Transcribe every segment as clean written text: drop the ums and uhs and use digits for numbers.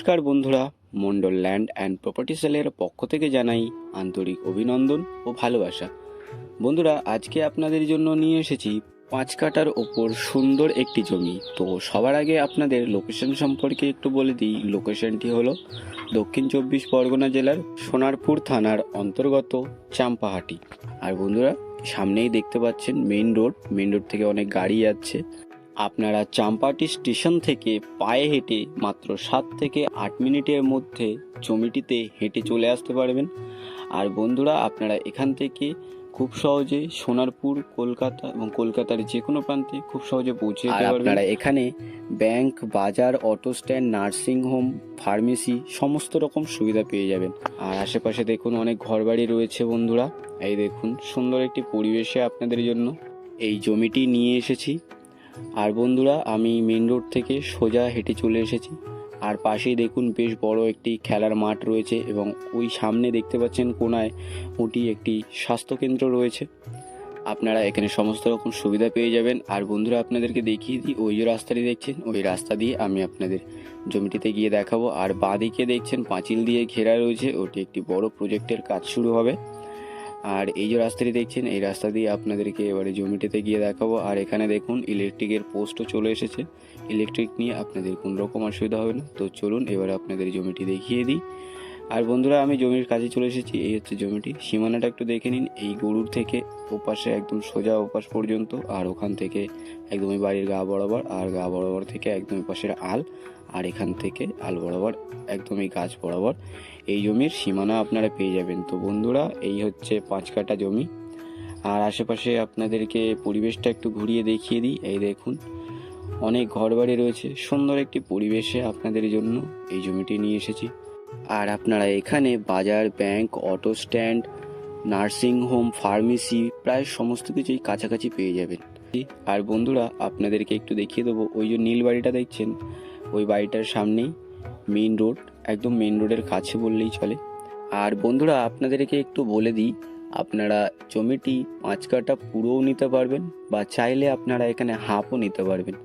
নমস্কার বন্ধুরা, Mondal land and property সেলের পক্ষ থেকে জানাই আন্তরিক অভিনন্দন ও ভালোবাসা। বন্ধুরা, আজকে আপনাদের জন্য নিয়ে এসেছি 5 কাঠার ওপর সুন্দর একটি জমি। তো সবার আগে আপনাদের লোকেশন সম্পর্কে একটু বলে দিই। লোকেশনটি হলো দক্ষিণ 24 পরগনা জেলার সোনারপুর থানার অন্তর্গত চাম্পাহাটি। আর বন্ধুরা, সামনেই দেখতে পাচ্ছেন মেইন রোড থেকে অনেক গাড়ি যাচ্ছে। আপনারা চাম্পাহাটি স্টেশন থেকে পায়ে হেঁটে মাত্র 7 থেকে 8 মিনিটের মধ্যে জমিটিতে হেঁটে চলে আসতে পারবেন। আর বন্ধুরা, আপনারা এখান থেকে খুব সহজে সোনারপুর, কলকাতা এবং কলকাতার যে কোনো প্রান্তে খুব সহজে পৌঁছে যেতে পারবেন। আপনারা এখানে ব্যাংক, বাজার, auto stand, nursing home, pharmacy সমস্ত রকম সুবিধা পেয়ে যাবেন। আর আশেপাশে দেখুন অনেক ঘরবাড়ি রয়েছে বন্ধুরা। এই দেখুন সুন্দর একটি পরিবেশে আপনাদের জন্য এই জমিটি নিয়ে এসেছি। আর বন্ধুরা, আমি মেন রোড থেকে সোজা হেঁটে চলে এসেছি। আর পাশেই দেখুন বেশ বড় একটি খেলার মাঠ রয়েছে এবং ওই সামনে দেখতে পাচ্ছেন কোনায় ওটি একটি স্বাস্থ্যকেন্দ্র রয়েছে। আপনারা এখানে সমস্ত রকম সুবিধা পেয়ে যাবেন। আর বন্ধুরা, আপনাদেরকে দেখিয়ে দিই, ওই যে রাস্তাটি দেখছেন, ওই রাস্তা দিয়ে আমি আপনাদের জমিটিতে গিয়ে দেখাবো। আর বাঁদিকে দেখছেন পাঁচিল দিয়ে ঘেরা রয়েছে, ওটি একটি বড় প্রজেক্টের কাজ শুরু হবে। আর এই যে রাস্তাটি দেখছেন, এই রাস্তা দিয়ে আপনাদেরকে এবারে জমিটিতে গিয়ে দেখাবো। আর এখানে দেখুন ইলেকট্রিকের পোস্টও চলে এসেছে। ইলেকট্রিক নিয়ে আপনাদের কোনো রকম অসুবিধা হবে না। তো চলুন এবারে আপনাদের জমিটি দেখিয়ে দিই। আর বন্ধুরা, আমি জমির কাছে চলে এসেছি। এই হচ্ছে জমিটি। সীমানাটা একটু দেখে নিন। এই গরুর থেকে ওপাশে একদম সোজা ওপাশ পর্যন্ত, আর ওখান থেকে একদমই বাড়ির গা বরাবর, আর গা বরাবর থেকে একদমই পাশের আল, আর এখান থেকে আল বরাবর একদমই গাছ বরাবর এই জমির সীমানা আপনারা পেয়ে যাবেন। তো বন্ধুরা, এই হচ্ছে 5 কাঠা জমি। আর আশেপাশে আপনাদেরকে পরিবেশটা একটু ঘুরিয়ে দেখিয়ে দিই। এই দেখুন অনেক ঘরবাড়ি রয়েছে। সুন্দর একটি পরিবেশে আপনাদের জন্য এই জমিটি নিয়ে এসেছি। আর আপনারা এখানে বাজার, bank, auto stand, nursing home, pharmacy প্রায় সমস্ত কিছুই কাছাকাছি পেয়ে যাবেন। আর বন্ধুরা, আপনাদেরকে একটু দেখিয়ে দেবো, ওই যে নীল বাড়িটা দেখছেন, ওই বাড়িটার সামনেই মেইন রোড, একদম মেইন রোডের কাছে বললেই চলে। আর বন্ধুরা, আপনাদেরকে একটু বলে দিই, আপনারা জমিটি 5 কাঠা পুরোও নিতে পারবেন, বা চাইলে আপনারা এখানে হাফও নিতে পারবেন।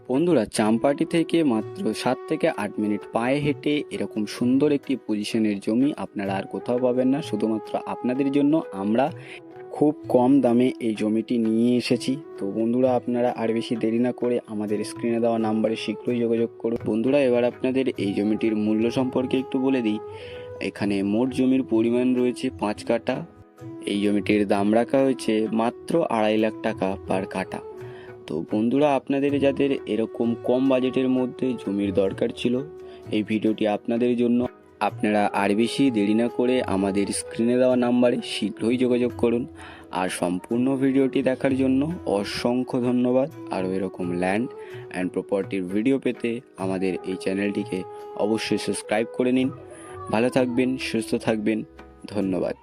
বন্ধুরা, চাম্পাহাটি থেকে মাত্র 7 থেকে 8 মিনিট পায়ে হেঁটে এরকম সুন্দর একটি পজিশনের জমি আপনারা আর কোথাও পাবেন না। শুধুমাত্র আপনাদের জন্য আমরা খুব কম দামে এই জমিটি নিয়ে এসেছি। তো বন্ধুরা, আপনারা আর বেশি দেরি না করে আমাদের স্ক্রিনে দেওয়া নাম্বারে শীঘ্রই যোগাযোগ করুন। বন্ধুরা, এবার আপনাদের এই জমিটির মূল্য সম্পর্কে একটু বলে দিই। এখানে মোট জমির পরিমাণ রয়েছে 5 কাঠা। এই জমিটির দাম রাখা হয়েছে মাত্র 2.5 লাখ টাকা পার কাঠা। তো বন্ধুরা, আপনাদের যাদের এরকম কম বাজেটের মধ্যে জমির দরকার ছিল, এই ভিডিওটি আপনাদের জন্য। আপনারা আর বেশি দেরি না করে আমাদের স্ক্রিনে দেওয়া নাম্বারে শীঘ্রই যোগাযোগ করুন। আর সম্পূর্ণ ভিডিওটি দেখার জন্য অসংখ্য ধন্যবাদ। আরও এরকম ল্যান্ড অ্যান্ড প্রপার্টির ভিডিও পেতে আমাদের এই চ্যানেলটিকে অবশ্যই সাবস্ক্রাইব করে নিন। ভালো থাকবেন, সুস্থ থাকবেন। ধন্যবাদ।